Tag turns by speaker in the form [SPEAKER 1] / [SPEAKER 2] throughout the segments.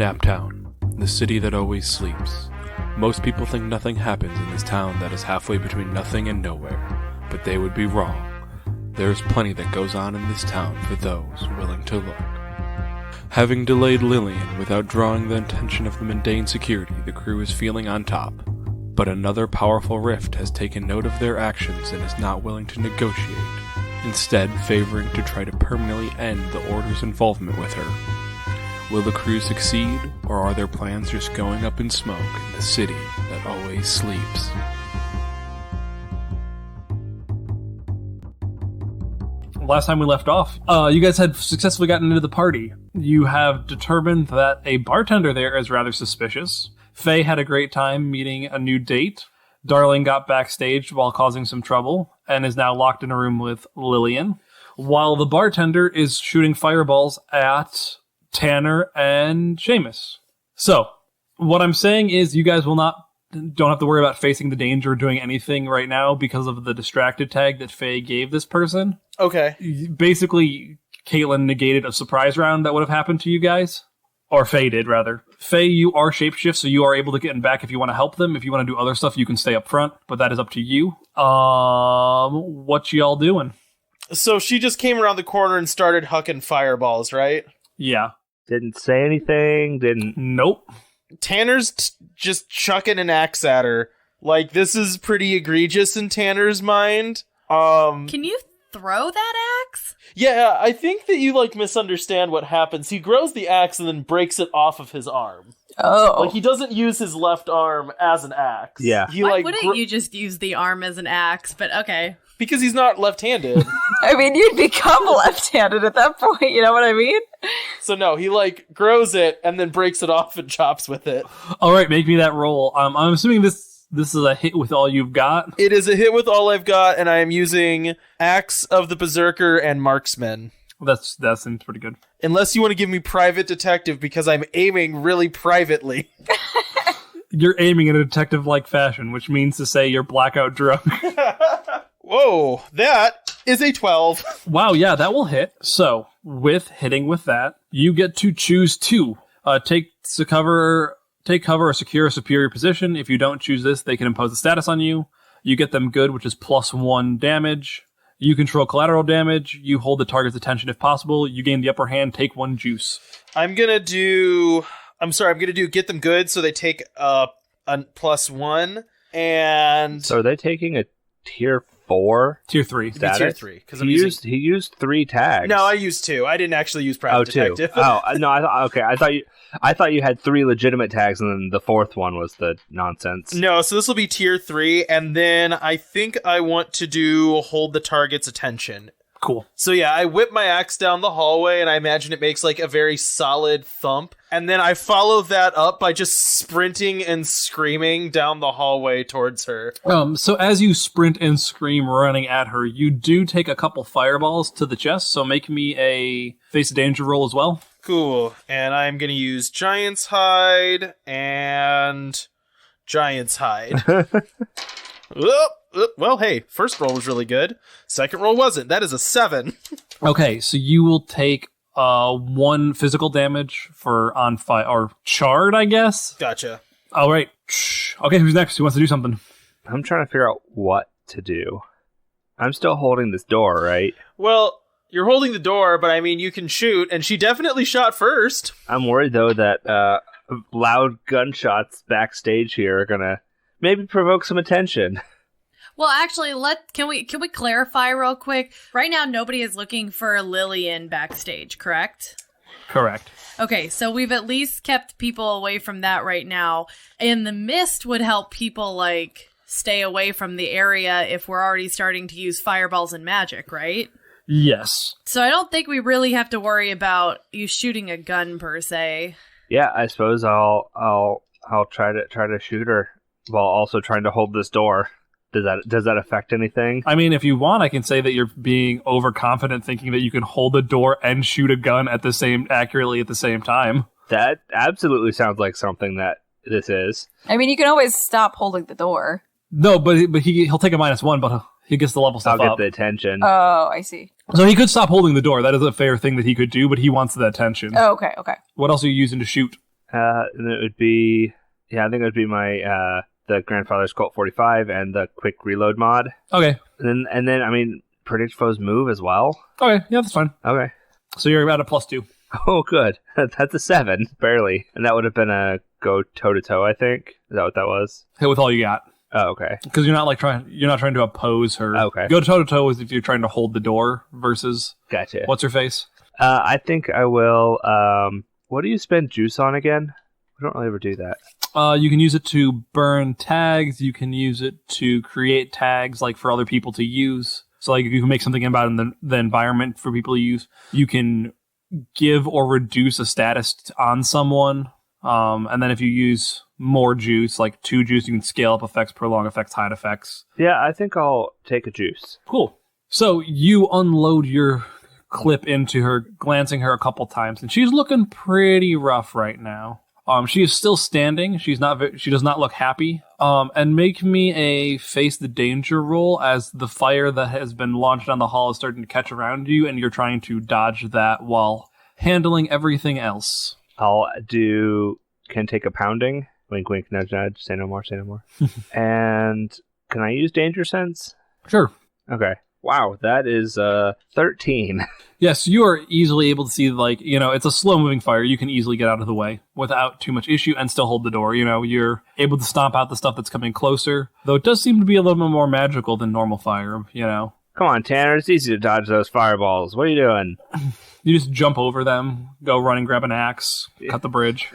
[SPEAKER 1] Naptown, the city that always sleeps. Most people think nothing happens in this town that is halfway between nothing and nowhere, but they would be wrong. There is plenty that goes on in this town for those willing to look. Having delayed Lillian without drawing the attention of the mundane security, the crew is feeling on top. But another powerful rift has taken note of their actions and is not willing to negotiate, instead favoring to try to permanently end the Order's involvement with her. Will the crew succeed, or are their plans just going up in smoke in the city that always sleeps?
[SPEAKER 2] Last time we left off, you guys had successfully gotten into the party. You have determined that a bartender there is rather suspicious. Faye had a great time meeting a new date. Darling got backstage while causing some trouble and is now locked in a room with Lillian, while the bartender is shooting fireballs at Tanner and Seamus. So, what I'm saying is you guys don't have to worry about facing the danger or doing anything right now because of the distracted tag that Faye gave this person.
[SPEAKER 3] Okay.
[SPEAKER 2] Basically, Caitlin negated a surprise round that would have happened to you guys. Or Faye did, rather. Faye, you are shapeshift, so you are able to get in back if you want to help them. If you want to do other stuff, you can stay up front, but that is up to you. What y'all doing?
[SPEAKER 3] So she just came around the corner and started hucking fireballs, right?
[SPEAKER 2] Yeah.
[SPEAKER 4] Didn't say anything,
[SPEAKER 2] Nope.
[SPEAKER 3] Tanner's just chucking an axe at her. Like, this is pretty egregious in Tanner's mind.
[SPEAKER 5] Can you throw that axe?
[SPEAKER 3] Yeah, I think that you, misunderstand what happens. He grows the axe and then breaks it off of his arm.
[SPEAKER 5] Oh.
[SPEAKER 3] He doesn't use his left arm as an axe.
[SPEAKER 4] Yeah.
[SPEAKER 5] Why wouldn't you just use the arm as an axe? But okay.
[SPEAKER 3] Because he's not left-handed.
[SPEAKER 6] I mean, you'd become left-handed at that point, you know what I mean?
[SPEAKER 3] So no, he, grows it and then breaks it off and chops with it.
[SPEAKER 2] Alright, make me that roll. I'm assuming this is a hit with all you've got?
[SPEAKER 3] It is a hit with all I've got, and I am using Axe of the Berserker and Marksman.
[SPEAKER 2] That seems pretty good.
[SPEAKER 3] Unless you want to give me Private Detective, because I'm aiming really privately.
[SPEAKER 2] You're aiming in a detective-like fashion, which means to say you're blackout drunk.
[SPEAKER 3] Whoa, that is a 12.
[SPEAKER 2] Wow, yeah, that will hit. So, with hitting with that, you get to choose two. Take cover or secure a superior position. If you don't choose this, they can impose a status on you. You get them good, which is +1 damage. You control collateral damage. You hold the target's attention if possible. You gain the upper hand, take 1 juice.
[SPEAKER 3] I'm gonna do get them good, so they take a +1, and...
[SPEAKER 4] So are they taking a tier 4?
[SPEAKER 2] Tier 3.
[SPEAKER 4] Status?
[SPEAKER 3] Tier 3, because
[SPEAKER 4] He used 3 tags.
[SPEAKER 3] No, I used 2. I didn't actually use Private Detective.
[SPEAKER 4] No, I thought you had 3 legitimate tags, and then the 4th one was the nonsense.
[SPEAKER 3] No, so this will be tier 3, and then I think I want to do hold the target's attention.
[SPEAKER 2] Cool.
[SPEAKER 3] So yeah, I whip my axe down the hallway, and I imagine it makes a very solid thump, and then I follow that up by just sprinting and screaming down the hallway towards her.
[SPEAKER 2] So as you sprint and scream running at her, you do take a couple fireballs to the chest, so make me a face of danger roll as well.
[SPEAKER 3] Cool, and I'm gonna use Giant's Hide and Giant's Hide. Well, hey, first roll was really good. Second roll wasn't. That is a 7.
[SPEAKER 2] Okay, so you will take 1 physical damage for on fire or charred, I guess.
[SPEAKER 3] Gotcha.
[SPEAKER 2] All right. Okay, who's next? Who wants to do something?
[SPEAKER 4] I'm trying to figure out what to do. I'm still holding this door, right?
[SPEAKER 3] Well, you're holding the door, but I mean, you can shoot, and she definitely shot first.
[SPEAKER 4] I'm worried, though, that loud gunshots backstage here are gonna maybe provoke some attention.
[SPEAKER 5] Well, actually, can we clarify real quick? Right now, nobody is looking for Lillian backstage, correct?
[SPEAKER 2] Correct.
[SPEAKER 5] Okay, so we've at least kept people away from that right now. And the mist would help people, stay away from the area if we're already starting to use fireballs and magic, right?
[SPEAKER 2] Yes.
[SPEAKER 5] So I don't think we really have to worry about you shooting a gun, per se.
[SPEAKER 4] Yeah, I suppose I'll try to shoot her while also trying to hold this door. Does that affect anything?
[SPEAKER 2] I mean, if you want, I can say that you're being overconfident, thinking that you can hold a door and shoot a gun accurately at the same time.
[SPEAKER 4] That absolutely sounds like something that this is.
[SPEAKER 6] I mean, you can always stop holding the door.
[SPEAKER 2] No, but he'll take a -1, but he gets the level stuff
[SPEAKER 4] I'll
[SPEAKER 2] up.
[SPEAKER 4] get the attention.
[SPEAKER 6] Oh, I see.
[SPEAKER 2] So he could stop holding the door. That is a fair thing that he could do, but he wants the attention.
[SPEAKER 6] Oh, okay.
[SPEAKER 2] What else are you using to shoot?
[SPEAKER 4] And it would be, I think it would be my the Grandfather's Colt 45 and the Quick Reload mod.
[SPEAKER 2] Okay.
[SPEAKER 4] And then I mean, predict foes move as well.
[SPEAKER 2] Okay, yeah, that's fine.
[SPEAKER 4] Okay.
[SPEAKER 2] So you're about a +2.
[SPEAKER 4] Oh, good. That's a 7, barely. And that would have been a go toe-to-toe, I think. Is that what that was?
[SPEAKER 2] Hit with all you got.
[SPEAKER 4] Oh, okay.
[SPEAKER 2] Because you're not trying to oppose her.
[SPEAKER 4] Okay.
[SPEAKER 2] Go toe-to-toe is if you're trying to hold the door versus...
[SPEAKER 4] Gotcha.
[SPEAKER 2] What's her face?
[SPEAKER 4] I think I will... what do you spend juice on again? We don't really ever do that.
[SPEAKER 2] You can use it to burn tags. You can use it to create tags, like, for other people to use. So, like, you can make something about the environment for people to use. You can give or reduce a status on someone. And then if you use more juice, like 2 juice, you can scale up effects, prolong effects, hide effects.
[SPEAKER 4] Yeah, I think I'll take a juice.
[SPEAKER 2] Cool. So you unload your clip into her, glancing her a couple times, and she's looking pretty rough right now. She is still standing. She does not look happy. And make me a face the danger roll as the fire that has been launched down the hall is starting to catch around you, and you're trying to dodge that while handling everything else.
[SPEAKER 4] I'll do can take a pounding. Wink, wink, nudge, nudge. Say no more, say no more. And can I use danger sense?
[SPEAKER 2] Sure.
[SPEAKER 4] Okay. Wow, that is 13.
[SPEAKER 2] Yes, you are easily able to see, like, it's a slow-moving fire. You can easily get out of the way without too much issue and still hold the door. You're able to stomp out the stuff that's coming closer, though it does seem to be a little bit more magical than normal fire,
[SPEAKER 4] Come on, Tanner, it's easy to dodge those fireballs. What are you doing?
[SPEAKER 2] You just jump over them, go run and grab an axe, cut the bridge.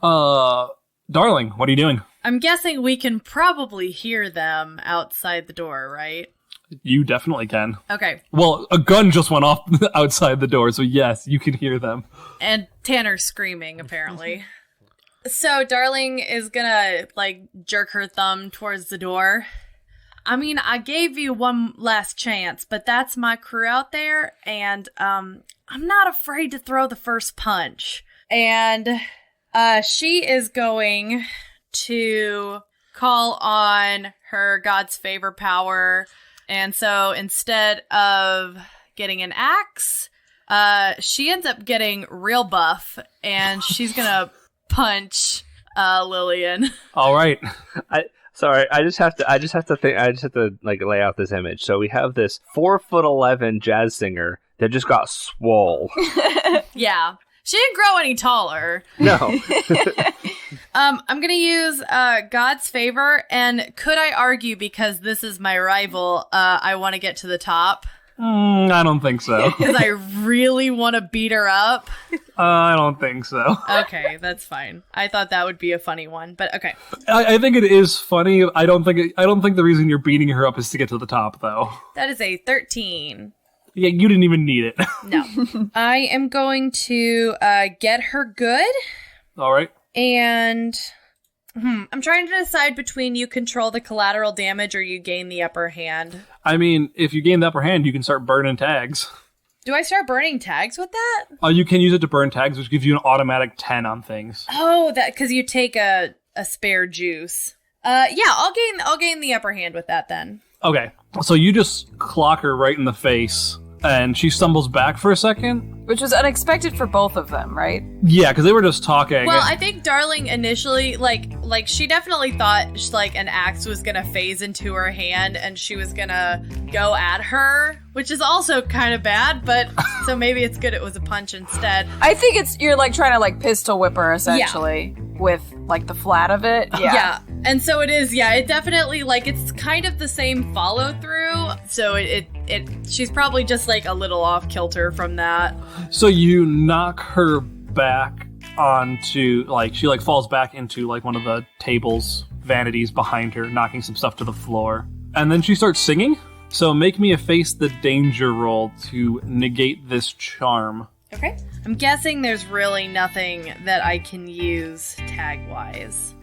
[SPEAKER 2] Darling, what are you doing?
[SPEAKER 5] I'm guessing we can probably hear them outside the door, right?
[SPEAKER 2] You definitely can.
[SPEAKER 5] Okay.
[SPEAKER 2] Well, a gun just went off outside the door, so yes, you can hear them.
[SPEAKER 5] And Tanner's screaming, apparently. So Darling is gonna, jerk her thumb towards the door. I mean, I gave you one last chance, but that's my crew out there, and I'm not afraid to throw the first punch. And she is going to call on her God's favor power. And so instead of getting an axe, she ends up getting real buff, and she's gonna punch Lillian.
[SPEAKER 2] All right.
[SPEAKER 4] I just have to lay out this image. So we have this 4'11" jazz singer that just got swole.
[SPEAKER 5] Yeah. She didn't grow any taller.
[SPEAKER 4] No.
[SPEAKER 5] I'm going to use God's favor, and could I argue, because this is my rival, I want to get to the top?
[SPEAKER 2] I don't think so.
[SPEAKER 5] Because I really want to beat her up?
[SPEAKER 2] I don't think so.
[SPEAKER 5] Okay, that's fine. I thought that would be a funny one, but okay.
[SPEAKER 2] I think it is funny. I don't think the reason you're beating her up is to get to the top, though.
[SPEAKER 5] That is a 13.
[SPEAKER 2] Yeah, you didn't even need it.
[SPEAKER 5] No. I am going to get her good.
[SPEAKER 2] All right.
[SPEAKER 5] And I'm trying to decide between you control the collateral damage or you gain the upper hand.
[SPEAKER 2] I mean, if you gain the upper hand, you can start burning tags.
[SPEAKER 5] Do I start burning tags with that?
[SPEAKER 2] You can use it to burn tags, which gives you an automatic 10 on things.
[SPEAKER 5] Oh, that because you take a spare juice. Yeah, I'll gain the upper hand with that then.
[SPEAKER 2] Okay, so you just clock her right in the face, and she stumbles back for a second.
[SPEAKER 6] Which was unexpected for both of them, right?
[SPEAKER 2] Yeah, because they were just talking.
[SPEAKER 5] Well, I think Darling initially, like she definitely thought, an axe was gonna phase into her hand, and she was gonna go at her, which is also kind of bad, but so maybe it's good it was a punch instead.
[SPEAKER 6] I think you're, trying to, pistol whip her, essentially, with, the flat of it. Yeah.
[SPEAKER 5] Yeah, and so it is, it definitely, it's kind of the same follow-through, so she's probably just, a little off-kilter from that.
[SPEAKER 2] So you knock her back onto, she falls back into, one of the tables, vanities behind her, knocking some stuff to the floor. And then she starts singing. So make me a face the danger roll to negate this charm.
[SPEAKER 5] Okay. I'm guessing there's really nothing that I can use tag-wise.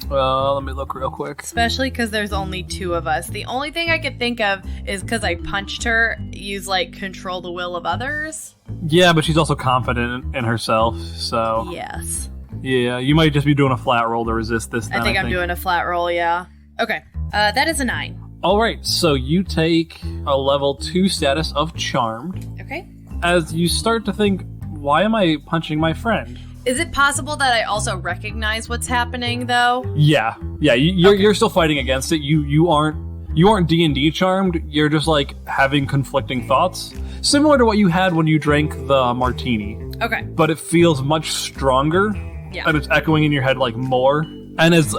[SPEAKER 2] Let me look real quick.
[SPEAKER 5] Especially because there's only 2 of us. The only thing I could think of is because I punched her, use, control the will of others.
[SPEAKER 2] Yeah, but she's also confident in herself, so...
[SPEAKER 5] Yes.
[SPEAKER 2] Yeah, you might just be doing a flat roll to resist this.
[SPEAKER 5] I think I'm doing a flat roll, yeah. Okay. That is a 9.
[SPEAKER 2] Alright, so you take a level 2 status of Charmed.
[SPEAKER 5] Okay.
[SPEAKER 2] As you start to think, why am I punching my friend?
[SPEAKER 5] Is it possible that I also recognize what's happening, though?
[SPEAKER 2] Yeah. You're still fighting against it. You aren't D&D charmed. You're just like having conflicting thoughts, similar to what you had when you drank the martini.
[SPEAKER 5] Okay.
[SPEAKER 2] But it feels much stronger.
[SPEAKER 5] Yeah.
[SPEAKER 2] And it's echoing in your head like more. And as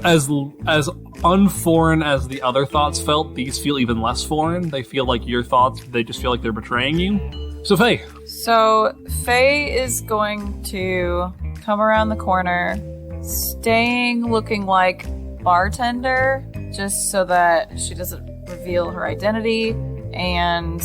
[SPEAKER 2] unforeign as the other thoughts felt, these feel even less foreign. They feel like your thoughts. They just feel like they're betraying you. So Faye.
[SPEAKER 6] So Faye is going to come around the corner, staying looking like bartender, just so that she doesn't reveal her identity. And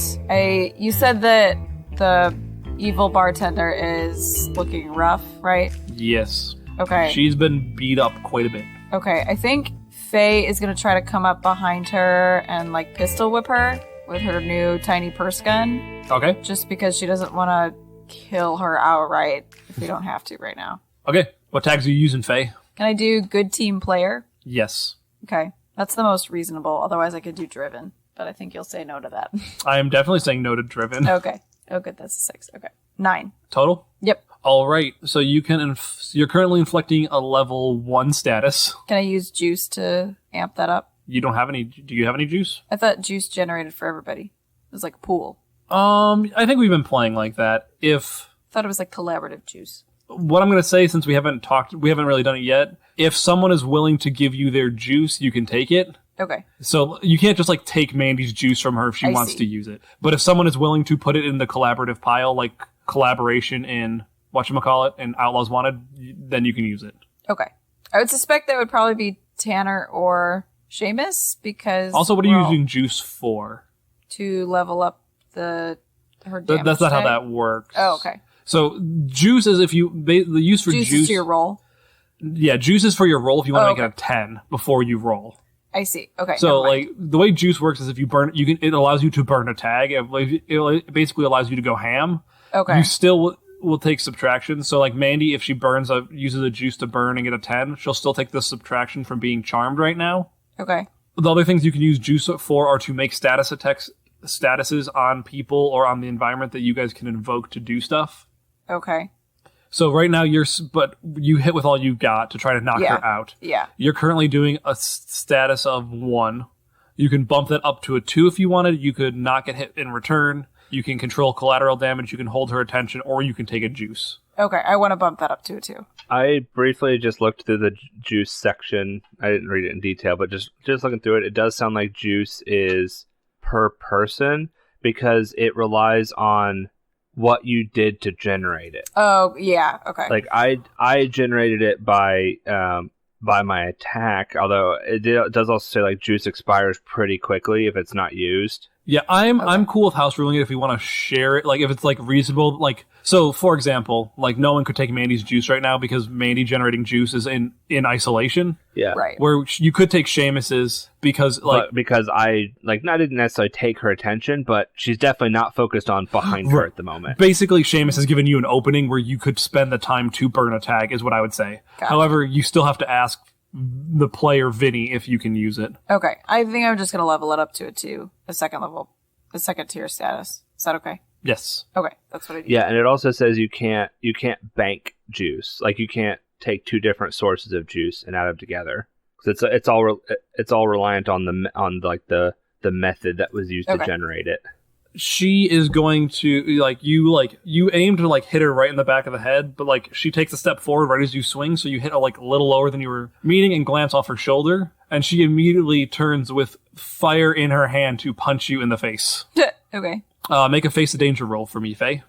[SPEAKER 6] you said that the evil bartender is looking rough, right?
[SPEAKER 2] Yes.
[SPEAKER 6] Okay.
[SPEAKER 2] She's been beat up quite a bit.
[SPEAKER 6] Okay, I think Faye is going to try to come up behind her and, like, pistol whip her with her new tiny purse gun.
[SPEAKER 2] Okay.
[SPEAKER 6] Just because she doesn't want to kill her outright if we don't have to right now.
[SPEAKER 2] Okay. What tags are you using, Faye?
[SPEAKER 6] Can I do good team player?
[SPEAKER 2] Yes.
[SPEAKER 6] Okay. That's the most reasonable. Otherwise, I could do driven. But I think you'll say no to that.
[SPEAKER 2] I am definitely saying no to driven.
[SPEAKER 6] Okay. Oh, good. That's a 6. Okay. 9.
[SPEAKER 2] Total?
[SPEAKER 6] Yep.
[SPEAKER 2] All right. So you can you're currently inflicting a level 1 status.
[SPEAKER 6] Can I use juice to amp that up?
[SPEAKER 2] You don't have any. Do you have any juice?
[SPEAKER 6] I thought juice generated for everybody. It was like a pool.
[SPEAKER 2] I think we've been playing like that.
[SPEAKER 6] I thought it was like collaborative juice.
[SPEAKER 2] What I'm going to say, since we haven't really done it yet, if someone is willing to give you their juice, you can take it.
[SPEAKER 6] Okay.
[SPEAKER 2] So you can't just like take Mandy's juice from her if she wants to use it. But if someone is willing to put it in the collaborative pile, like collaboration in whatchamacallit and Outlaws Wanted, then you can use it.
[SPEAKER 6] Okay. I would suspect that would probably be Tanner or Seamus, because
[SPEAKER 2] also, what are you using juice for?
[SPEAKER 6] To level up her damage.
[SPEAKER 2] That's not how
[SPEAKER 6] tag?
[SPEAKER 2] that works.
[SPEAKER 6] Oh, okay.
[SPEAKER 2] So juice is the use for
[SPEAKER 6] Juice
[SPEAKER 2] juice
[SPEAKER 6] is to your roll.
[SPEAKER 2] Yeah, juice is for your roll if you want to make
[SPEAKER 6] okay.
[SPEAKER 2] it a 10 before you roll.
[SPEAKER 6] I see. Okay.
[SPEAKER 2] So like the way juice works is if you burn, it allows you to burn a tag. It basically allows you to go ham.
[SPEAKER 6] Okay.
[SPEAKER 2] You still will take subtraction. So like Mandy, if she uses a juice to burn and get a 10, she'll still take the subtraction from being charmed right now.
[SPEAKER 6] Okay.
[SPEAKER 2] The other things you can use juice for are to make statuses on people or on the environment that you guys can invoke to do stuff.
[SPEAKER 6] Okay.
[SPEAKER 2] So right now but you hit with all you got to try to knock her out.
[SPEAKER 6] Yeah.
[SPEAKER 2] You're currently doing a status of 1. You can bump that up to a 2 if you wanted. You could not get hit in return. You can control collateral damage. You can hold her attention, or you can take a juice.
[SPEAKER 6] Okay, I want to bump that up to a 2.
[SPEAKER 4] I briefly just looked through the juice section. I didn't read it in detail, but just looking through it does sound like juice is per person because it relies on what you did to generate it.
[SPEAKER 6] Oh, yeah, okay.
[SPEAKER 4] Like I generated it by my attack, although it does also say like juice expires pretty quickly if it's not used.
[SPEAKER 2] Yeah, I'm cool with house ruling it if we want to share it. Like if it's like reasonable, like so. For example, like no one could take Mandy's juice right now because Mandy generating juice is in isolation.
[SPEAKER 4] Yeah,
[SPEAKER 6] right.
[SPEAKER 2] Where you could take Seamus's because
[SPEAKER 4] I didn't necessarily take her attention, but she's definitely not focused on behind her at the moment.
[SPEAKER 2] Basically, Seamus has given you an opening where you could spend the time to burn a tag, is what I would say.
[SPEAKER 6] Got
[SPEAKER 2] However, you still have to ask the player Vinny if you can use it.
[SPEAKER 6] Okay, I think I'm just going to level it up to a 2, a second tier status. Is that okay?
[SPEAKER 2] Yes.
[SPEAKER 6] Okay, that's what I do.
[SPEAKER 4] Yeah, and it also says you can't bank juice. Like you can't take 2 different sources of juice and add them together. Because it's all reliant on the method that was used to generate it.
[SPEAKER 2] She is going to you aim to hit her right in the back of the head, but she takes a step forward right as you swing, so you hit a little lower than you were meaning and glance off her shoulder, and she immediately turns with fire in her hand to punch you in the face.
[SPEAKER 6] Okay.
[SPEAKER 2] Make a face of danger roll for me, Faye.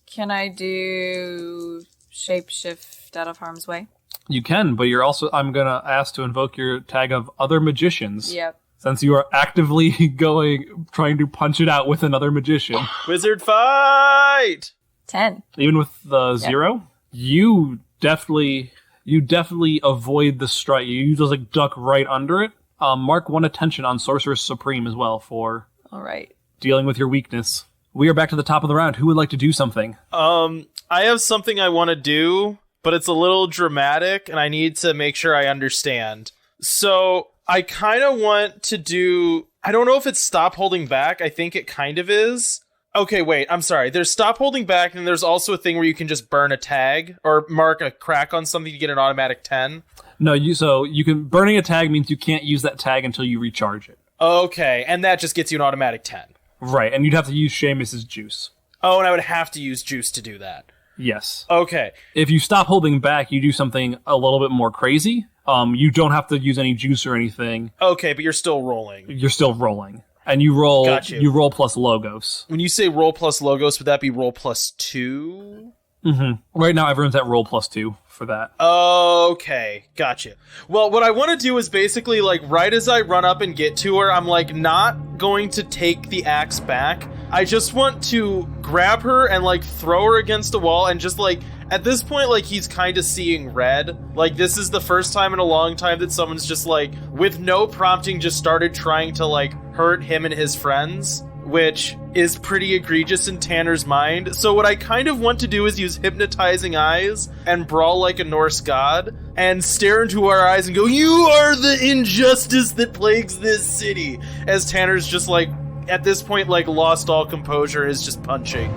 [SPEAKER 6] Can I do shapeshift out of harm's way?
[SPEAKER 2] You can, but I'm gonna ask to invoke your tag of other magicians.
[SPEAKER 6] Yep.
[SPEAKER 2] Since you are actively trying to punch it out with another magician.
[SPEAKER 3] Wizard fight!
[SPEAKER 6] 10.
[SPEAKER 2] Even with the 0, you definitely avoid the strike. You just duck right under it. Mark 1 attention on Sorceress Supreme as well for
[SPEAKER 6] All right.
[SPEAKER 2] dealing with your weakness. We are back to the top of the round. Who would like to do something?
[SPEAKER 3] I have something I want to do, but it's a little dramatic, and I need to make sure I understand. So I kind of want to do... I don't know if it's stop holding back. I think it kind of is. Okay, wait, I'm sorry. There's stop holding back, and there's also a thing where you can just burn a tag or mark a crack on something to get an automatic 10.
[SPEAKER 2] No, burning a tag means you can't use that tag until you recharge it.
[SPEAKER 3] Okay, and that just gets you an automatic 10.
[SPEAKER 2] Right, and you'd have to use Seamus's juice.
[SPEAKER 3] Oh, and I would have to use juice to do that.
[SPEAKER 2] Yes.
[SPEAKER 3] Okay.
[SPEAKER 2] If you stop holding back, you do something a little bit more crazy. You don't have to use any juice or anything.
[SPEAKER 3] Okay, but you're still rolling.
[SPEAKER 2] You're still rolling. And you roll you roll plus logos.
[SPEAKER 3] When you say roll plus logos, would that be roll plus 2?
[SPEAKER 2] Mm-hmm. Right now, everyone's at roll plus 2 for that.
[SPEAKER 3] Okay, gotcha. Well, what I want to do is basically, like, right as I run up and get to her, I'm, like, not going to take the axe back. I just want to grab her and, like, throw her against a wall and just, like, at this point, like, he's kind of seeing red. Like, this is the first time in a long time that someone's just, like, with no prompting, just started trying to, like, hurt him and his friends, which is pretty egregious in Tanner's mind. So what I kind of want to do is use hypnotizing eyes and brawl like a Norse god and stare into our eyes and go, "You are the injustice that plagues this city," as Tanner's just, like, at this point, like, lost all composure, is just punching.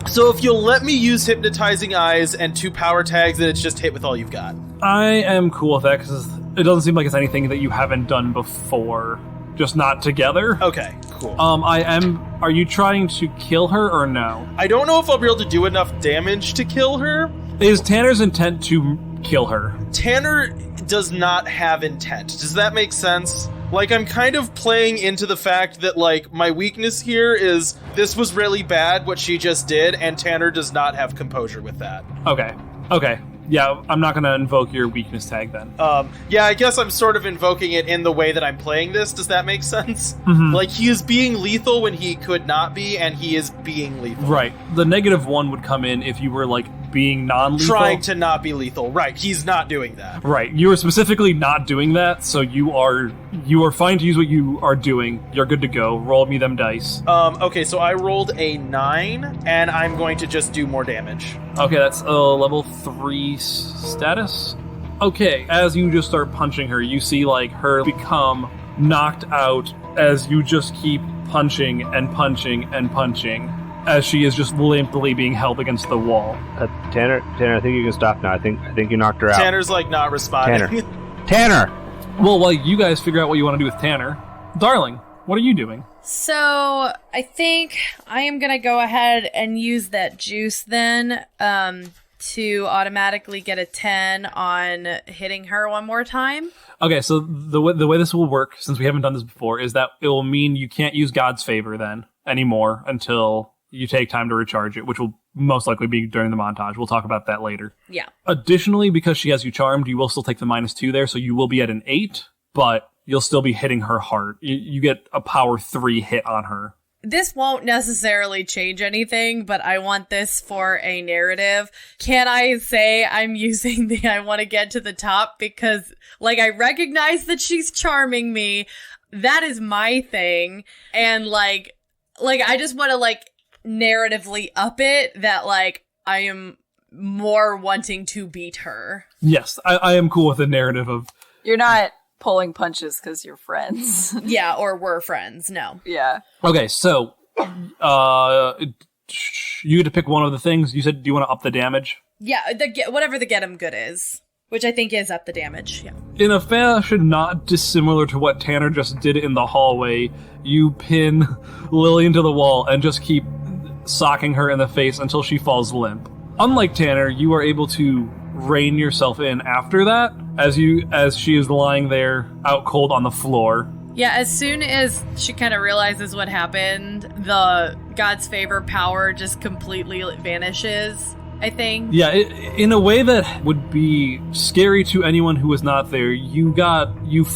[SPEAKER 3] So if you'll let me use hypnotizing eyes and 2 power tags, then it's just hit with all you've got.
[SPEAKER 2] I am cool with that because it doesn't seem like it's anything that you haven't done before. Just not together.
[SPEAKER 3] Okay, cool.
[SPEAKER 2] Are you trying to kill her or no?
[SPEAKER 3] I don't know if I'll be able to do enough damage to kill her.
[SPEAKER 2] Is Tanner's intent to kill her?
[SPEAKER 3] Tanner does not have intent. Does that make sense? Like, I'm kind of playing into the fact that, like, my weakness here is this was really bad, what she just did, and Tanner does not have composure with that.
[SPEAKER 2] Okay. Yeah, I'm not going to invoke your weakness tag then.
[SPEAKER 3] Yeah, I guess I'm sort of invoking it in the way that I'm playing this. Does that make sense?
[SPEAKER 2] Mm-hmm.
[SPEAKER 3] Like, he is being lethal when he could not be, and he is being lethal.
[SPEAKER 2] Right. The -1 would come in if you were, like, being non-lethal.
[SPEAKER 3] Trying to not be lethal. Right, he's not doing that.
[SPEAKER 2] Right. You are specifically not doing that, so you are fine to use what you are doing. You're good to go. Roll me them dice.
[SPEAKER 3] Okay, so I rolled a 9, and I'm going to just do more damage.
[SPEAKER 2] Okay, that's a level 3 status. Okay, as you just start punching her, you see, like, her become knocked out as you just keep punching and punching and punching, as she is just limply being held against the wall.
[SPEAKER 4] Tanner, I think you can stop now. I think you knocked her out.
[SPEAKER 3] Tanner's, like, not responding.
[SPEAKER 4] Tanner!
[SPEAKER 2] Well, while you guys figure out what you want to do with Tanner, Darling, what are you doing?
[SPEAKER 5] So, I think I am going to go ahead and use that juice then to automatically get a 10 on hitting her one more time.
[SPEAKER 2] Okay, so the way this will work, since we haven't done this before, is that it will mean you can't use God's favor then anymore until you take time to recharge it, which will most likely be during the montage. We'll talk about that later.
[SPEAKER 5] Yeah.
[SPEAKER 2] Additionally, because she has you charmed, you will still take the -2 there, so you will be at an 8, but you'll still be hitting her hard. You get a power 3 hit on her.
[SPEAKER 5] This won't necessarily change anything, but I want this for a narrative. Can I say I'm using the I want to get to the top because, like, I recognize that she's charming me. That is my thing. And, like I just want to, like, narratively up it that, like, I am more wanting to beat her.
[SPEAKER 2] Yes, I am cool with the narrative of...
[SPEAKER 6] You're not pulling punches because you're friends.
[SPEAKER 5] Yeah, or we're friends, no.
[SPEAKER 6] Yeah.
[SPEAKER 2] Okay, so you get to pick one of the things. You said, do you want to up the damage?
[SPEAKER 5] Yeah, whatever the get 'em good is, which I think is up the damage, yeah.
[SPEAKER 2] In a fashion not dissimilar to what Tanner just did in the hallway, you pin Lily into the wall and just keep socking her in the face until she falls limp. Unlike Tanner, you are able to rein yourself in after that, as she is lying there out cold on the floor.
[SPEAKER 5] Yeah, as soon as she kind of realizes what happened, the God's favor power just completely vanishes, I think.
[SPEAKER 2] Yeah, in a way that would be scary to anyone who was not there.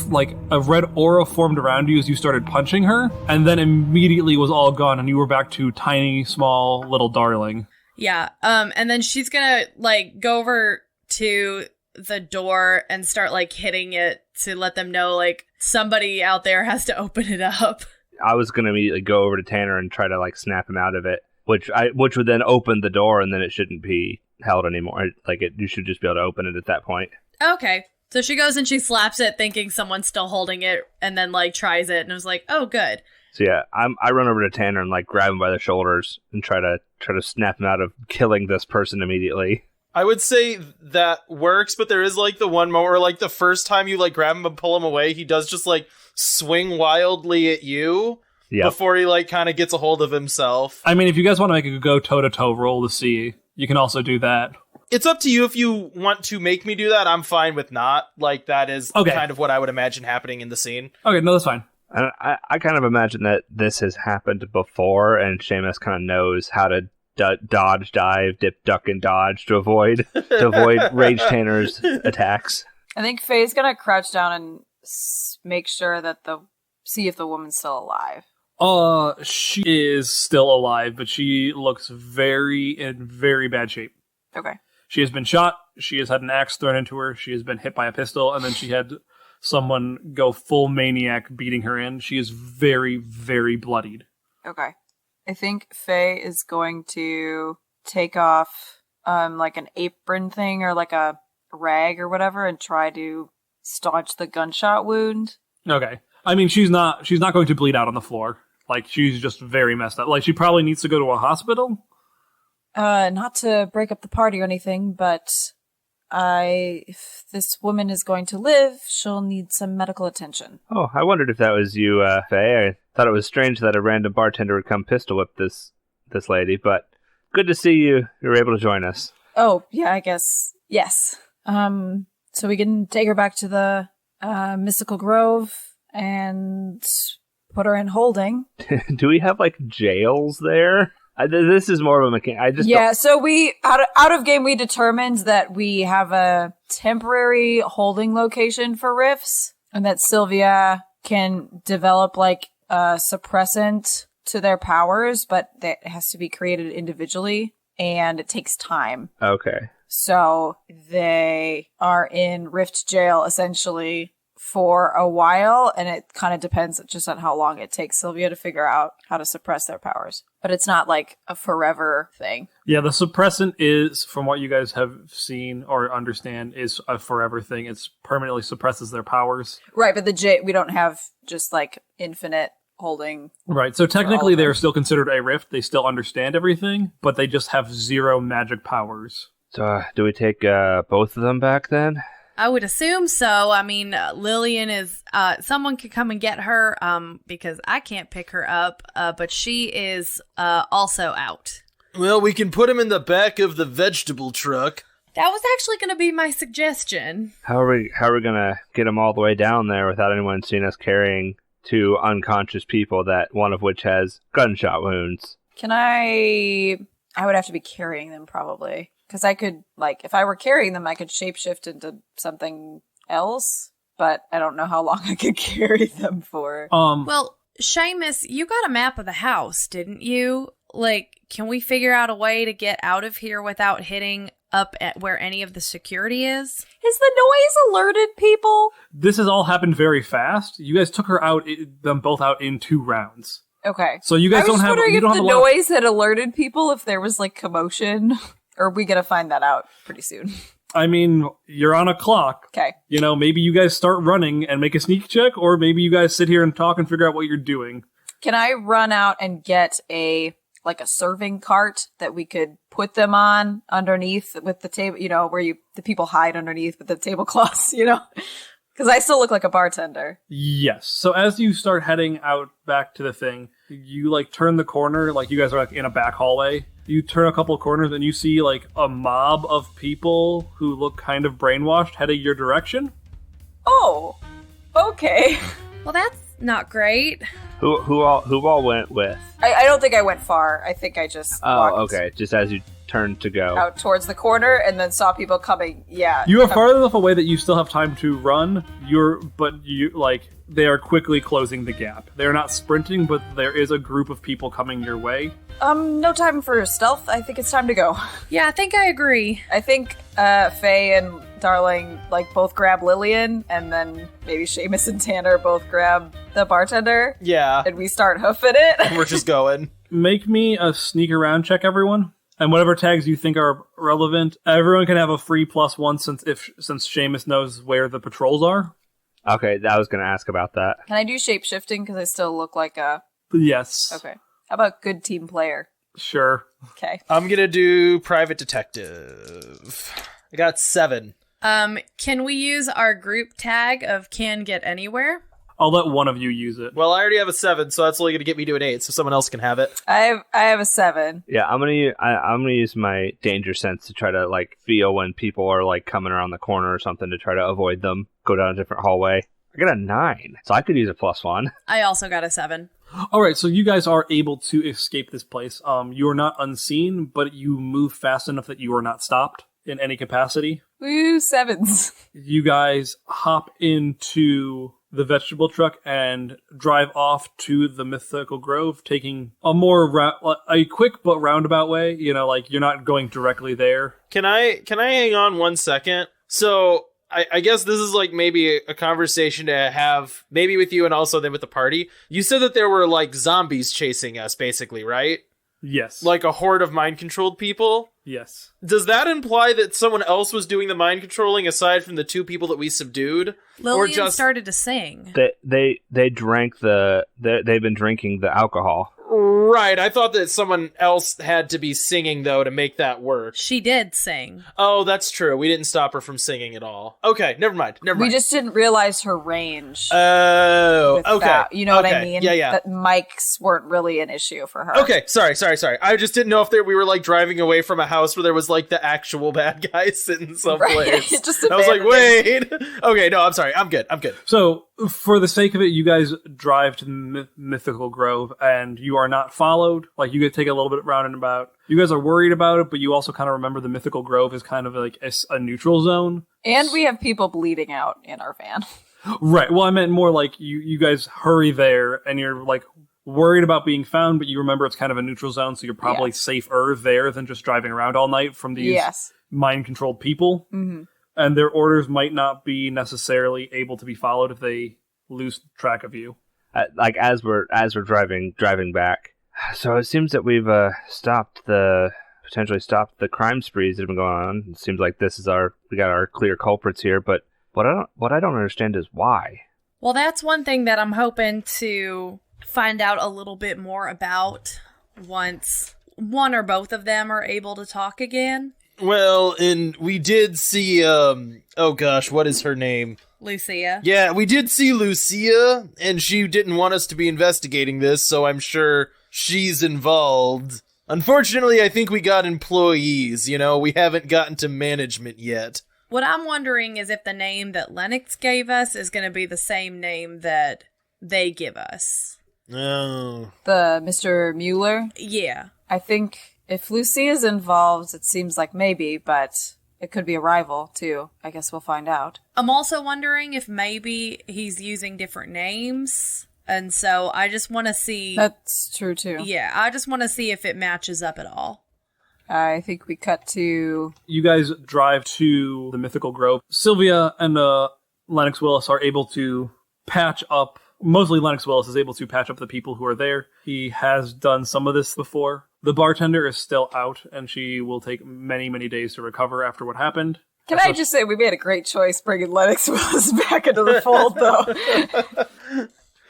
[SPEAKER 2] Like a red aura formed around you as you started punching her, and then immediately was all gone, and you were back to tiny, small, little Darling.
[SPEAKER 5] Yeah, and then she's gonna, like, go over to the door and start, like, hitting it to let them know, like, somebody out there has to open it up.
[SPEAKER 4] I was gonna immediately go over to Tanner and try to, like, snap him out of it, which would then open the door, and then it shouldn't be held anymore. Like, you should just be able to open it at that point.
[SPEAKER 5] Okay, so she goes and she slaps it, thinking someone's still holding it, and then, like, tries it, and it was like, oh, good.
[SPEAKER 4] So yeah, I run over to Tanner and like grab him by the shoulders and try to snap him out of killing this person immediately.
[SPEAKER 3] I would say that works, but there is like the one moment where like the first time you like grab him and pull him away, he does just like swing wildly at you before he like kind of gets a hold of himself.
[SPEAKER 2] I mean, if you guys want to make a go toe-to-toe roll to see, you can also do that.
[SPEAKER 3] It's up to you if you want to make me do that. I'm fine with not. Like, that is kind of what I would imagine happening in the scene.
[SPEAKER 2] Okay, no, that's fine.
[SPEAKER 4] I kind of imagine that this has happened before, and Seamus kind of knows how to dodge, dive, dip, duck, and dodge to avoid Rage Tanner's attacks.
[SPEAKER 6] I think Faye's gonna crouch down and make sure that see if the woman's still alive.
[SPEAKER 2] She is still alive, but she looks in very bad shape.
[SPEAKER 6] Okay.
[SPEAKER 2] She has been shot. She has had an axe thrown into her. She has been hit by a pistol, and then she had someone go full maniac beating her in. She is very, very bloodied.
[SPEAKER 6] Okay. I think Faye is going to take off like an apron thing or like a rag or whatever and try to staunch the gunshot wound.
[SPEAKER 2] Okay. I mean, she's not going to bleed out on the floor. Like, she's just very messed up. Like, she probably needs to go to a hospital.
[SPEAKER 6] Not to break up the party or anything, but if this woman is going to live, she'll need some medical attention.
[SPEAKER 4] Oh, I wondered if that was you, Faye. I thought it was strange that a random bartender would come pistol whip this lady, but good to see you were able to join us.
[SPEAKER 6] Oh, yeah, I guess. Yes. So we can take her back to the Mystical Grove and put her in holding.
[SPEAKER 4] Do we have, like, jails there? This is more of a mechanic.
[SPEAKER 6] So we out of game we determined that we have a temporary holding location for rifts, and that Sylvia can develop like a suppressant to their powers, but that has to be created individually, and it takes time.
[SPEAKER 4] Okay.
[SPEAKER 6] So they are in Rift Jail essentially for a while, and it kind of depends just on how long it takes Sylvia to figure out how to suppress their powers. But it's not like a forever thing.
[SPEAKER 2] Yeah, the suppressant is, from what you guys have seen or understand, is a forever thing. It permanently suppresses their powers.
[SPEAKER 6] Right, but we don't have just like infinite holding.
[SPEAKER 2] Right, so technically they're still considered a rift. They still understand everything, but they just have zero magic powers.
[SPEAKER 4] So do we take both of them back then?
[SPEAKER 5] I would assume so. I mean, Lillian is, someone could come and get her, because I can't pick her up, but she is, also out.
[SPEAKER 3] Well, we can put him in the back of the vegetable truck.
[SPEAKER 5] That was actually going to be my suggestion.
[SPEAKER 4] How are we gonna get him all the way down there without anyone seeing us carrying two unconscious people, that one of which has gunshot wounds?
[SPEAKER 6] I would have to be carrying them probably. Because I could, like, if I were carrying them, I could shapeshift into something else, but I don't know how long I could carry them for.
[SPEAKER 5] Well, Seamus, you got a map of the house, didn't you? Like, can we figure out a way to get out of here without hitting up at where any of the security is?
[SPEAKER 6] Has the noise alerted people?
[SPEAKER 2] This has all happened very fast. You guys took them both out in 2 rounds.
[SPEAKER 6] Okay.
[SPEAKER 2] So you guys don't have...
[SPEAKER 6] I was wondering if the noise had alerted people, if there was, like, commotion... Or are we going to find that out pretty soon?
[SPEAKER 2] I mean, you're on a clock.
[SPEAKER 6] Okay.
[SPEAKER 2] You know, maybe you guys start running and make a sneak check, or maybe you guys sit here and talk and figure out what you're doing.
[SPEAKER 6] Can I run out and get a serving cart that we could put them on underneath with the table, you know, where the people hide underneath with the tablecloths, you know? Because I still look like a bartender.
[SPEAKER 2] Yes. So as you start heading out back to the thing, you, like, turn the corner, like, you guys are, like, in a back hallway. You turn a couple corners and you see, like, a mob of people who look kind of brainwashed heading your direction.
[SPEAKER 6] Oh, okay.
[SPEAKER 5] Well, that's not great.
[SPEAKER 4] Who all went with?
[SPEAKER 6] I don't think I went far. I think I just walked
[SPEAKER 4] okay. Just as you turned to go
[SPEAKER 6] out towards the corner and then saw people coming. Yeah.
[SPEAKER 2] You are far enough away that you still have time to run. They are quickly closing the gap. They're not sprinting, but there is a group of people coming your way.
[SPEAKER 6] No time for stealth. I think it's time to go.
[SPEAKER 5] Yeah, I think I agree.
[SPEAKER 6] I think Faye and Darling both grab Lillian, and then maybe Seamus and Tanner both grab the bartender.
[SPEAKER 3] Yeah.
[SPEAKER 6] And we start hoofing it.
[SPEAKER 3] We're just going.
[SPEAKER 2] Make me a sneak around check, everyone. And whatever tags you think are relevant, everyone can have a free +1 since Seamus knows where the patrols are.
[SPEAKER 4] Okay, I was going to ask about that.
[SPEAKER 6] Can I do shape-shifting because I still look like a
[SPEAKER 2] Yes.
[SPEAKER 6] Okay. How about good team player?
[SPEAKER 2] Sure.
[SPEAKER 6] Okay.
[SPEAKER 3] I'm gonna do private detective. I got 7.
[SPEAKER 5] Can we use our group tag of can get anywhere?
[SPEAKER 2] I'll let one of you use it.
[SPEAKER 3] Well, I already have a 7, so that's only gonna get me to an 8, so someone else can have it.
[SPEAKER 6] I have a 7.
[SPEAKER 4] Yeah, I'm gonna use my danger sense to try to like feel when people are like coming around the corner or something to try to avoid them. Go down a different hallway. I got a 9, so I could use a +1.
[SPEAKER 5] I also got a 7.
[SPEAKER 2] All right, so you guys are able to escape this place. You are not unseen, but you move fast enough that you are not stopped in any capacity.
[SPEAKER 6] Woo, 7s.
[SPEAKER 2] You guys hop into the vegetable truck and drive off to the mythical grove, taking a quick but roundabout way. You know, like you're not going directly there.
[SPEAKER 3] Can I hang on 1 second? So I guess this is like maybe a conversation to have maybe with you and also then with the party. You said that there were like zombies chasing us, basically, right?
[SPEAKER 2] Yes.
[SPEAKER 3] Like a horde of mind-controlled people?
[SPEAKER 2] Yes.
[SPEAKER 3] Does that imply that someone else was doing the mind controlling aside from the 2 people that we subdued?
[SPEAKER 5] Lillian started to sing.
[SPEAKER 4] They drank they've been drinking the alcohol.
[SPEAKER 3] Right, I thought that someone else had to be singing, though, to make that work.
[SPEAKER 5] She did sing.
[SPEAKER 3] Oh, that's true. We didn't stop her from singing at all. Okay, never mind.
[SPEAKER 6] We just didn't realize her range.
[SPEAKER 3] Oh, okay.
[SPEAKER 6] That. You know what I
[SPEAKER 3] Okay,
[SPEAKER 6] mean?
[SPEAKER 3] yeah.
[SPEAKER 6] That mics weren't really an issue for her.
[SPEAKER 3] Okay, sorry. I just didn't know if we were, like, driving away from a house where there was, like, the actual bad guy sitting someplace.
[SPEAKER 6] Right. Just
[SPEAKER 3] I was like, wait. Okay, no, I'm sorry. I'm good.
[SPEAKER 2] So, for the sake of it, you guys drive to the Mythical Grove, and you are not followed. Like, you could take a little bit round and about. You guys are worried about it, but you also kind of remember the Mythical Grove is kind of like a neutral zone.
[SPEAKER 6] And we have people bleeding out in our van.
[SPEAKER 2] Right. Well, I meant more like you guys hurry there, and you're, like, worried about being found, but you remember it's kind of a neutral zone, so you're probably safer there than just driving around all night from these mind-controlled people.
[SPEAKER 6] Mm-hmm.
[SPEAKER 2] And their orders might not be necessarily able to be followed if they lose track of you.
[SPEAKER 4] Like as we're driving back. So it seems that we've potentially stopped the crime sprees that have been going on. It seems like we got our clear culprits here, but what I don't understand is why.
[SPEAKER 5] Well, that's one thing that I'm hoping to find out a little bit more about once one or both of them are able to talk again.
[SPEAKER 3] Well, and we did see, oh gosh, what is her name?
[SPEAKER 5] Lucia.
[SPEAKER 3] Yeah, we did see Lucia, and she didn't want us to be investigating this, so I'm sure she's involved. Unfortunately, I think we got employees, we haven't gotten to management yet.
[SPEAKER 5] What I'm wondering is if the name that Lennox gave us is going to be the same name that they give us.
[SPEAKER 3] Oh.
[SPEAKER 6] The Mr. Mueller?
[SPEAKER 5] Yeah.
[SPEAKER 6] I think if Lucia's involved, it seems like maybe, but it could be a rival, too. I guess we'll find out.
[SPEAKER 5] I'm also wondering if maybe he's using different names, and so I just want to see...
[SPEAKER 6] That's true, too.
[SPEAKER 5] Yeah, I just want to see if it matches up at all.
[SPEAKER 6] I think we cut to...
[SPEAKER 2] You guys drive to the Mythical Grove. Sylvia and Lennox Willis are able to patch up... Mostly Lennox Willis is able to patch up the people who are there. He has done some of this before. The bartender is still out, and she will take many, many days to recover after what happened.
[SPEAKER 6] Can I just say we made a great choice bringing Lennox Willis back into the fold, though?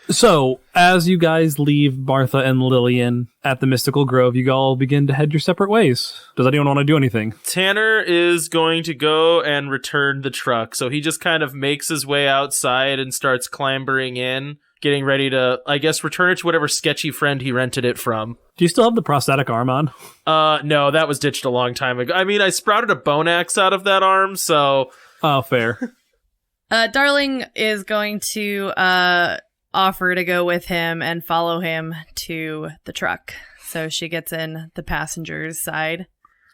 [SPEAKER 2] So, as you guys leave Martha and Lillian at the Mystical Grove, you all begin to head your separate ways. Does anyone want to do anything?
[SPEAKER 3] Tanner is going to go and return the truck, so he just kind of makes his way outside and starts clambering in, getting ready to, I guess, return it to whatever sketchy friend he rented it from.
[SPEAKER 2] Do you still have the prosthetic arm on?
[SPEAKER 3] No, that was ditched a long time ago. I mean, I sprouted a bone axe out of that arm, so...
[SPEAKER 2] Oh, fair.
[SPEAKER 5] Darling is going to offer to go with him and follow him to the truck. So she gets in the passenger's side.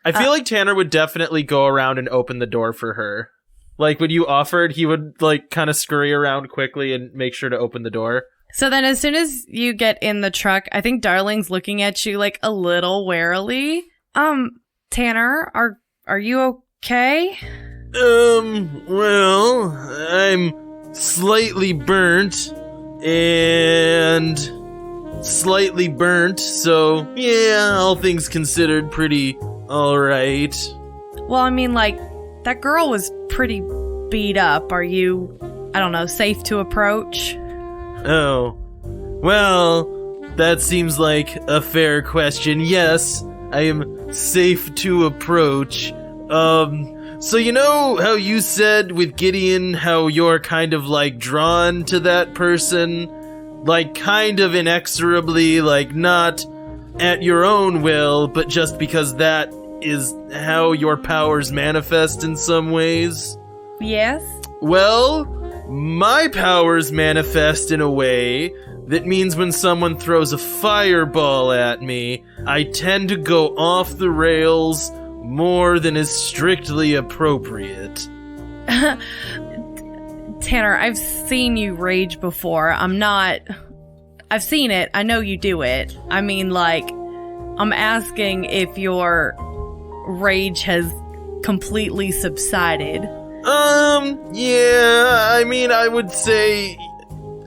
[SPEAKER 3] I feel like Tanner would definitely go around and open the door for her. Like, when you offered, he would, like, kind of scurry around quickly and make sure to open the door.
[SPEAKER 5] So then as soon as you get in the truck, I think Darling's looking at you, like, a little warily. Tanner, are you okay?
[SPEAKER 3] Well, I'm slightly burnt and slightly burnt, so yeah, all things considered, pretty alright.
[SPEAKER 5] Well, I mean, like, that girl was pretty beat up. Are you, I don't know, safe to approach?
[SPEAKER 3] Oh, well, That seems like a fair question. Yes, I am safe to approach. So you know how you said with Gideon how you're kind of like drawn to that person? Like kind of inexorably, like not at your own will, but just because that is how your powers manifest in some ways?
[SPEAKER 5] Yes?
[SPEAKER 3] Well, my powers manifest in a way that means when someone throws a fireball at me, I tend to go off the rails more than is strictly appropriate.
[SPEAKER 5] Tanner, I've seen you rage before. I've seen it. I know you do it. I mean, like, I'm asking if your rage has completely subsided.
[SPEAKER 3] Yeah, I mean, I would say...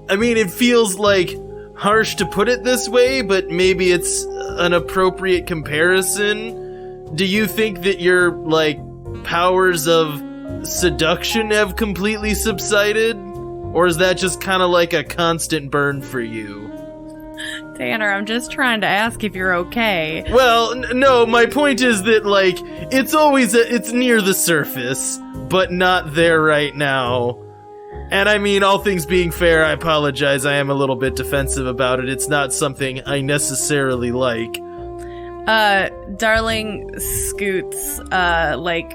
[SPEAKER 3] I mean, it feels, like, harsh to put it this way, but maybe it's an appropriate comparison. Do you think that your, like, powers of seduction have completely subsided? Or is that just kind of like a constant burn for you?
[SPEAKER 5] Tanner, I'm just trying to ask if you're okay.
[SPEAKER 3] Well, no, my point is that, like, it's always, it's near the surface, but not there right now. And I mean, all things being fair, I apologize, I am a little bit defensive about it. It's not something I necessarily like.
[SPEAKER 5] Darling scoots, like,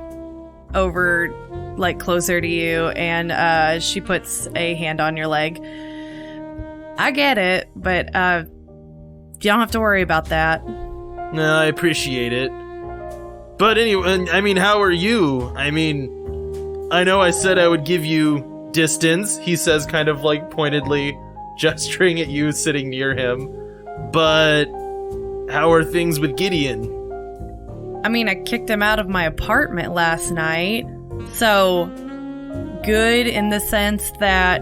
[SPEAKER 5] over, like, closer to you, and, she puts a hand on your leg. I get it, but, you don't have to worry about that.
[SPEAKER 3] No, I appreciate it. But anyway, I mean, how are you? I mean, I know I said I would give you distance, he says, kind of, like, pointedly gesturing at you sitting near him. But how are things with Gideon?
[SPEAKER 5] I mean, I kicked him out of my apartment last night. So, good in the sense that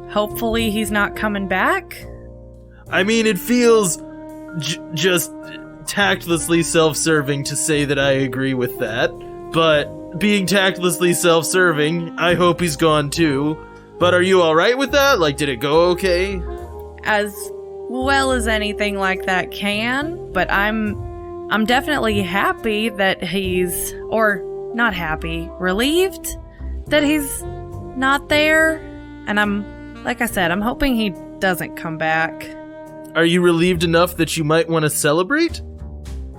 [SPEAKER 5] hopefully he's not coming back?
[SPEAKER 3] I mean, it feels just tactlessly self-serving to say that I agree with that. But being tactlessly self-serving, I hope he's gone too. But are you alright with that? Like, did it go okay?
[SPEAKER 5] As well as anything like that can, but I'm definitely happy that he's, or not happy, relieved that he's not there. And I'm, like I said, I'm hoping he doesn't come back.
[SPEAKER 3] Are you relieved enough that you might want to celebrate?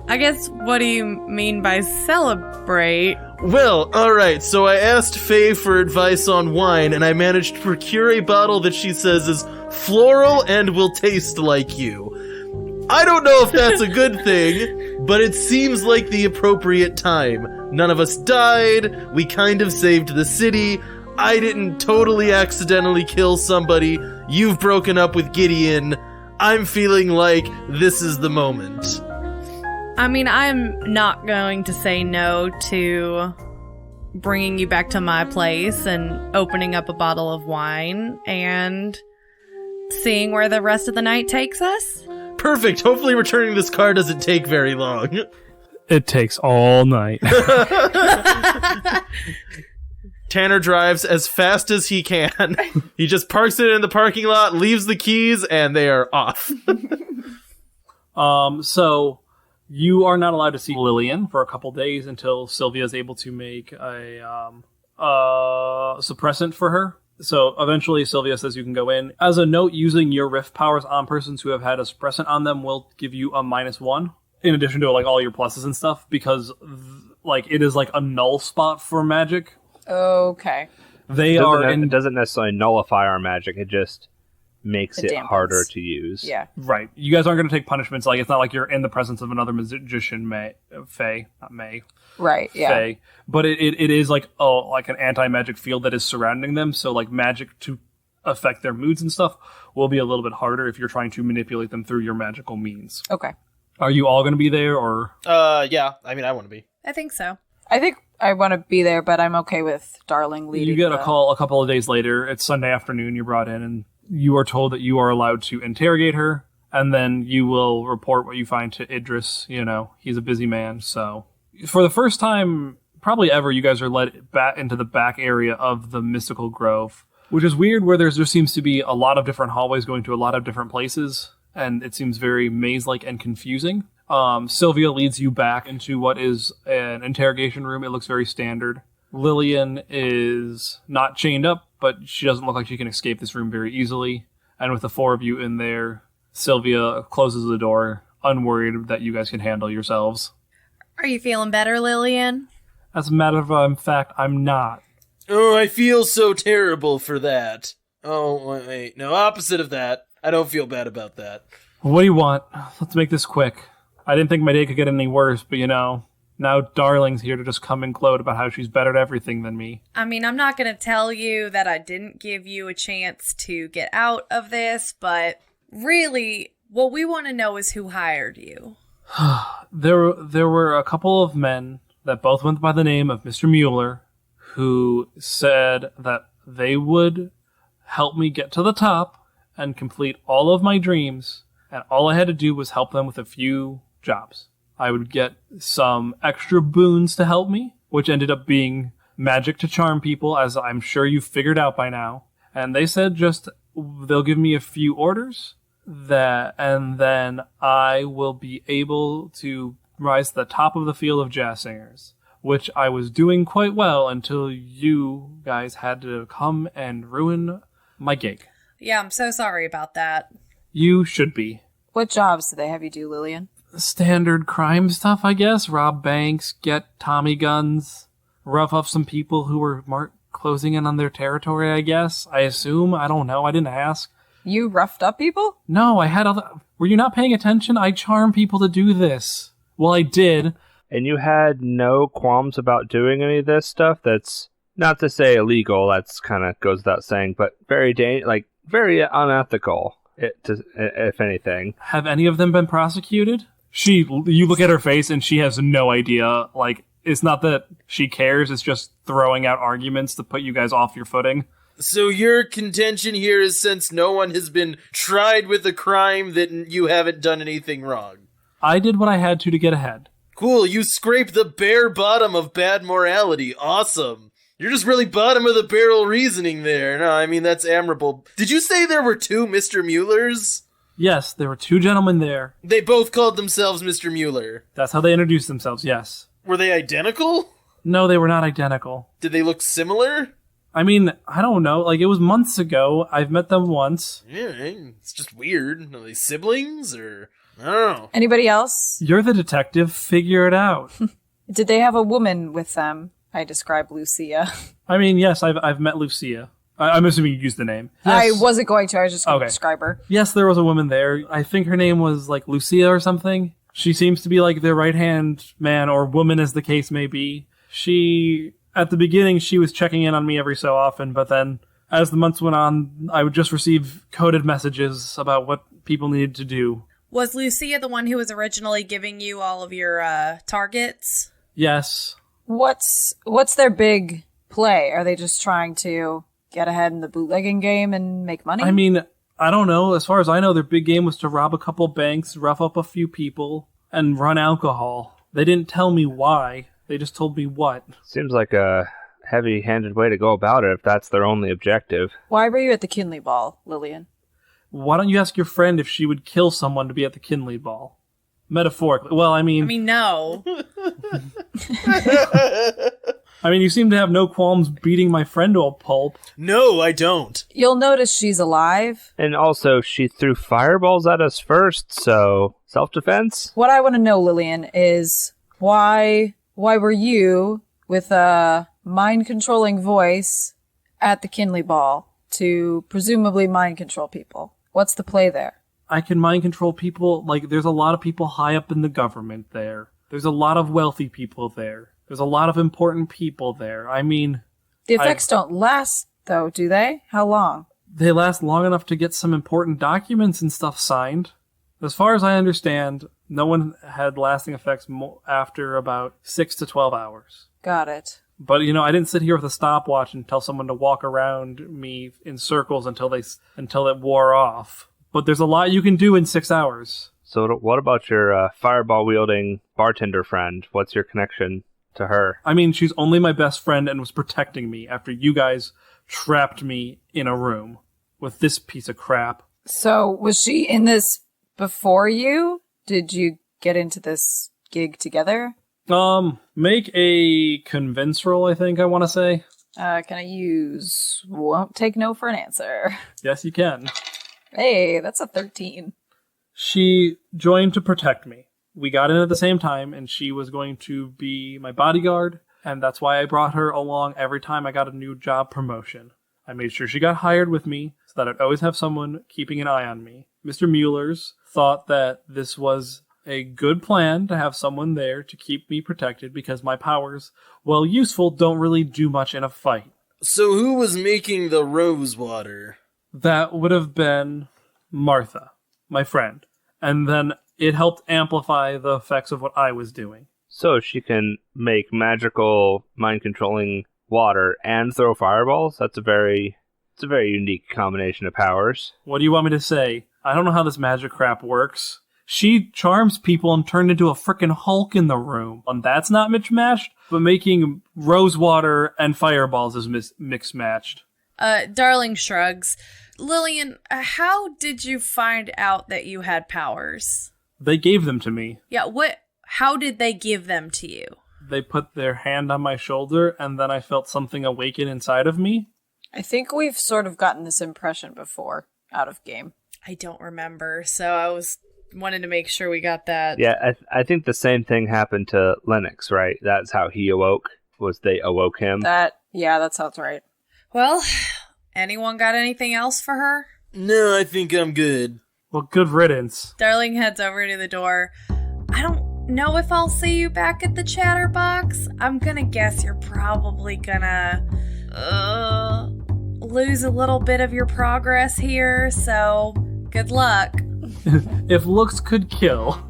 [SPEAKER 5] I guess, what do you mean by celebrate?
[SPEAKER 3] Well, alright, so I asked Faye for advice on wine, and I managed to procure a bottle that she says is floral and will taste like you. I don't know if that's a good thing, but it seems like the appropriate time. None of us died, we kind of saved the city, I didn't totally accidentally kill somebody, you've broken up with Gideon, I'm feeling like this is the moment.
[SPEAKER 5] I mean, I'm not going to say no to bringing you back to my place and opening up a bottle of wine and seeing where the rest of the night takes us.
[SPEAKER 3] Perfect. Hopefully returning this car doesn't take very long.
[SPEAKER 2] It takes all night.
[SPEAKER 3] Tanner drives as fast as he can. He just parks it in the parking lot, leaves the keys, and they are off.
[SPEAKER 2] So you are not allowed to see Lillian for a couple days until Sylvia is able to make a suppressant for her. So eventually Sylvia says you can go in. As a note, using your rift powers on persons who have had a suppressant on them will give you a -1 in addition to like all your pluses and stuff, because like it is like a null spot for magic.
[SPEAKER 6] Okay.
[SPEAKER 4] It doesn't necessarily nullify our magic, it just makes it
[SPEAKER 6] dampens.
[SPEAKER 4] harder to use.
[SPEAKER 6] Yeah.
[SPEAKER 2] Right. You guys aren't going to take punishments. Like, it's not like you're in the presence of another magician, Faye. Not May.
[SPEAKER 6] Right, yeah.
[SPEAKER 2] Faye. But it is like an anti-magic field that is surrounding them, so like magic to affect their moods and stuff will be a little bit harder if you're trying to manipulate them through your magical means.
[SPEAKER 6] Okay.
[SPEAKER 2] Are you all going to be there, or?
[SPEAKER 3] Yeah. I mean, I want to be.
[SPEAKER 5] I think so.
[SPEAKER 6] I think I want to be there, but I'm okay with Darling leading.
[SPEAKER 2] You get a call a couple of days later. It's Sunday afternoon. You're brought in, and you are told that you are allowed to interrogate her, and then you will report what you find to Idris. You know, he's a busy man. So for the first time probably ever, you guys are led back into the back area of the Mystical Grove, which is weird, where there seems to be a lot of different hallways going to a lot of different places. and it seems very maze-like and confusing. Sylvia leads you back into what is an interrogation room. It looks very standard. Lillian is not chained up, but she doesn't look like she can escape this room very easily. And with the four of you in there, Sylvia closes the door, unworried that you guys can handle yourselves.
[SPEAKER 5] Are you feeling better, Lillian?
[SPEAKER 2] As a matter of fact, I'm not.
[SPEAKER 3] Oh, I feel so terrible for that. Oh, wait, no, opposite of that. I don't feel bad about that.
[SPEAKER 2] What do you want? Let's make this quick. I didn't think my day could get any worse, but now Darling's here to just come and gloat about how she's better at everything than me.
[SPEAKER 5] I mean, I'm not going to tell you that I didn't give you a chance to get out of this, but really, what we want to know is who hired you.
[SPEAKER 2] There were a couple of men that both went by the name of Mr. Mueller, who said that they would help me get to the top and complete all of my dreams, and all I had to do was help them with a few jobs. I would get some extra boons to help me, which ended up being magic to charm people, as I'm sure you've figured out by now. And they said just they'll give me a few orders, and then I will be able to rise to the top of the field of jazz singers, which I was doing quite well until you guys had to come and ruin my gig.
[SPEAKER 5] Yeah, I'm so sorry about that.
[SPEAKER 2] You should be.
[SPEAKER 6] What jobs do they have you do, Lillian?
[SPEAKER 2] Standard crime stuff, I guess. Rob banks, get Tommy guns, rough up some people who were closing in on their territory, I guess. I assume. I don't know. I didn't ask.
[SPEAKER 6] You roughed up people?
[SPEAKER 2] No, I had other... Were you not paying attention? I charm people to do this. Well, I did.
[SPEAKER 4] And you had no qualms about doing any of this stuff? That's not to say illegal, that's kind of goes without saying, but very unethical, if anything.
[SPEAKER 2] Have any of them been prosecuted? You look at her face and she has no idea. Like, it's not that she cares, it's just throwing out arguments to put you guys off your footing.
[SPEAKER 3] So your contention here is, since no one has been tried with a crime, that you haven't done anything wrong.
[SPEAKER 2] I did what I had to get ahead.
[SPEAKER 3] Cool, you scraped the bare bottom of bad morality. Awesome. You're just really bottom of the barrel reasoning there. No, I mean, that's admirable. Did you say there were two Mr. Muellers?
[SPEAKER 2] Yes, there were two gentlemen there.
[SPEAKER 3] They both called themselves Mr. Mueller.
[SPEAKER 2] That's how they introduced themselves, yes.
[SPEAKER 3] Were they identical?
[SPEAKER 2] No, they were not identical.
[SPEAKER 3] Did they look similar?
[SPEAKER 2] I mean, I don't know. Like, it was months ago. I've met them once.
[SPEAKER 3] Yeah, it's just weird. Are they siblings, or... I don't know.
[SPEAKER 6] Anybody else?
[SPEAKER 2] You're the detective. Figure it out.
[SPEAKER 6] Did they have a woman with them? I describe Lucia.
[SPEAKER 2] I mean, yes, I've met Lucia. I'm assuming you used the name.
[SPEAKER 6] Yes.
[SPEAKER 2] Yes.
[SPEAKER 6] I wasn't going to. I was just going to describe her.
[SPEAKER 2] Yes, there was a woman there. I think her name was, like, Lucia or something. She seems to be, like, their right-hand man or woman, as the case may be. At the beginning, she was checking in on me every so often, but then as the months went on, I would just receive coded messages about what people needed to do.
[SPEAKER 5] Was Lucia the one who was originally giving you all of your targets?
[SPEAKER 2] Yes.
[SPEAKER 6] What's their big play? Are they just trying to get ahead in the bootlegging game and make money?
[SPEAKER 2] I mean, I don't know. As far as I know, their big game was to rob a couple banks, rough up a few people, and run alcohol. They didn't tell me why. They just told me what.
[SPEAKER 4] Seems like a heavy-handed way to go about it if that's their only objective.
[SPEAKER 6] Why were you at the Kinley Ball, Lillian?
[SPEAKER 2] Why don't you ask your friend if she would kill someone to be at the Kinley Ball? Metaphorically. Well, I mean,
[SPEAKER 5] no.
[SPEAKER 2] I mean, you seem to have no qualms beating my friend to a pulp.
[SPEAKER 3] No, I don't.
[SPEAKER 6] You'll notice she's alive.
[SPEAKER 4] And also, she threw fireballs at us first, so self-defense?
[SPEAKER 6] What I want to know, Lillian, is why were you, with a mind-controlling voice, at the Kinley Ball to presumably mind-control people? What's the play there?
[SPEAKER 2] I can mind control people. Like, there's a lot of people high up in the government there. There's a lot of wealthy people there. There's a lot of important people there. I mean...
[SPEAKER 6] The effects don't last, though, do they? How long?
[SPEAKER 2] They last long enough to get some important documents and stuff signed. As far as I understand, no one had lasting effects after about 6 to 12 hours.
[SPEAKER 6] Got it.
[SPEAKER 2] But, I didn't sit here with a stopwatch and tell someone to walk around me in circles until it wore off. But there's a lot you can do in 6 hours.
[SPEAKER 4] So what about your fireball-wielding bartender friend? What's your connection to her?
[SPEAKER 2] I mean, she's only my best friend and was protecting me after you guys trapped me in a room with this piece of crap.
[SPEAKER 6] So was she in this before you? Did you get into this gig together?
[SPEAKER 2] Make a convince roll, I think I want to say.
[SPEAKER 6] Can I use won't take no for an answer?
[SPEAKER 2] Yes, you can.
[SPEAKER 6] Hey, that's a 13.
[SPEAKER 2] She joined to protect me. We got in at the same time, and she was going to be my bodyguard, and that's why I brought her along every time I got a new job promotion. I made sure she got hired with me, so that I'd always have someone keeping an eye on me. Mr. Mueller's thought that this was a good plan to have someone there to keep me protected because my powers, while useful, don't really do much in a fight.
[SPEAKER 3] So who was making the rose water?
[SPEAKER 2] That would have been Martha, my friend. And then it helped amplify the effects of what I was doing.
[SPEAKER 4] So she can make magical, mind-controlling water and throw fireballs? It's a very unique combination of powers.
[SPEAKER 2] What do you want me to say? I don't know how this magic crap works. She charms people and turned into a frickin' Hulk in the room. And that's not mismatched, but making rose water and fireballs is mixed-matched.
[SPEAKER 5] Darling shrugs. Lillian, how did you find out that you had powers?
[SPEAKER 2] They gave them to me.
[SPEAKER 5] Yeah, how did they give them to you?
[SPEAKER 2] They put their hand on my shoulder, and then I felt something awaken inside of me.
[SPEAKER 6] I think we've sort of gotten this impression before, out of game.
[SPEAKER 5] I don't remember, so I wanted to make sure we got that.
[SPEAKER 4] Yeah, I think the same thing happened to Lennox, right? That's how he awoke, was they awoke him.
[SPEAKER 6] That sounds right.
[SPEAKER 5] Well, anyone got anything else for her?
[SPEAKER 3] No, I think I'm good.
[SPEAKER 2] Well, good riddance.
[SPEAKER 5] Darling heads over to the door. I don't know if I'll see you back at the Chatterbox. I'm gonna guess you're probably gonna lose a little bit of your progress here, so good luck.
[SPEAKER 2] If looks could kill.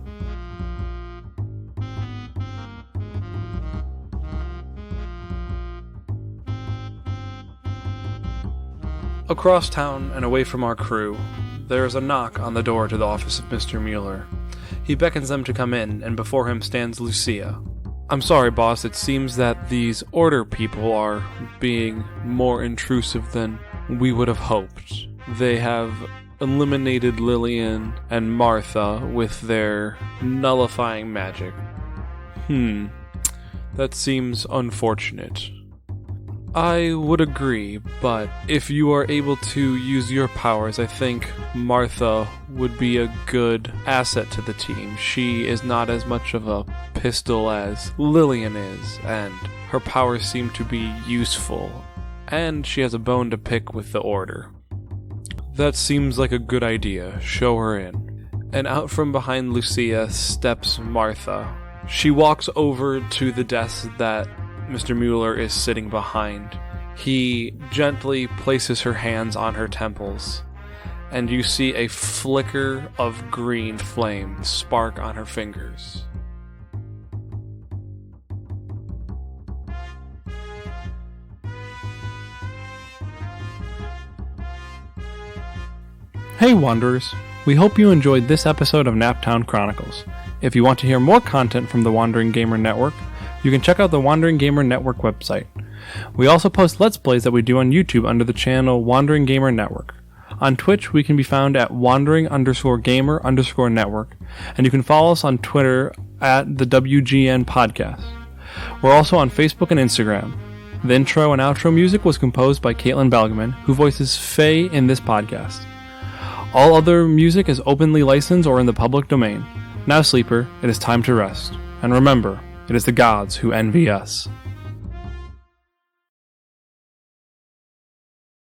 [SPEAKER 2] Across town and away from our crew, there is a knock on the door to the office of Mr. Mueller. He beckons them to come in, and before him stands Lucia. I'm sorry, boss, it seems that these order people are being more intrusive than we would have hoped. They have eliminated Lillian and Martha with their nullifying magic. That seems unfortunate. I would agree, but if you are able to use your powers, I think Martha would be a good asset to the team. She is not as much of a pistol as Lillian is, and her powers seem to be useful, and she has a bone to pick with the Order. That seems like a good idea. Show her in. And out from behind Lucia steps Martha. She walks over to the desk that Mr. Mueller is sitting behind. He gently places her hands on her temples, and you see a flicker of green flame spark on her fingers. Hey Wanderers, we hope you enjoyed this episode of Naptown Chronicles. If you want to hear more content from the Wandering Gamer Network, you can check out the Wandering Gamer Network website. We also post Let's Plays that we do on YouTube under the channel Wandering Gamer Network. On Twitch, we can be found at wandering_gamer_network, and you can follow us on Twitter at the WGN Podcast. We're also on Facebook and Instagram. The intro and outro music was composed by Caitlin Balgaman, who voices Faye in this podcast. All other music is openly licensed or in the public domain. Now, sleeper, it is time to rest. And remember, it is the gods who envy us.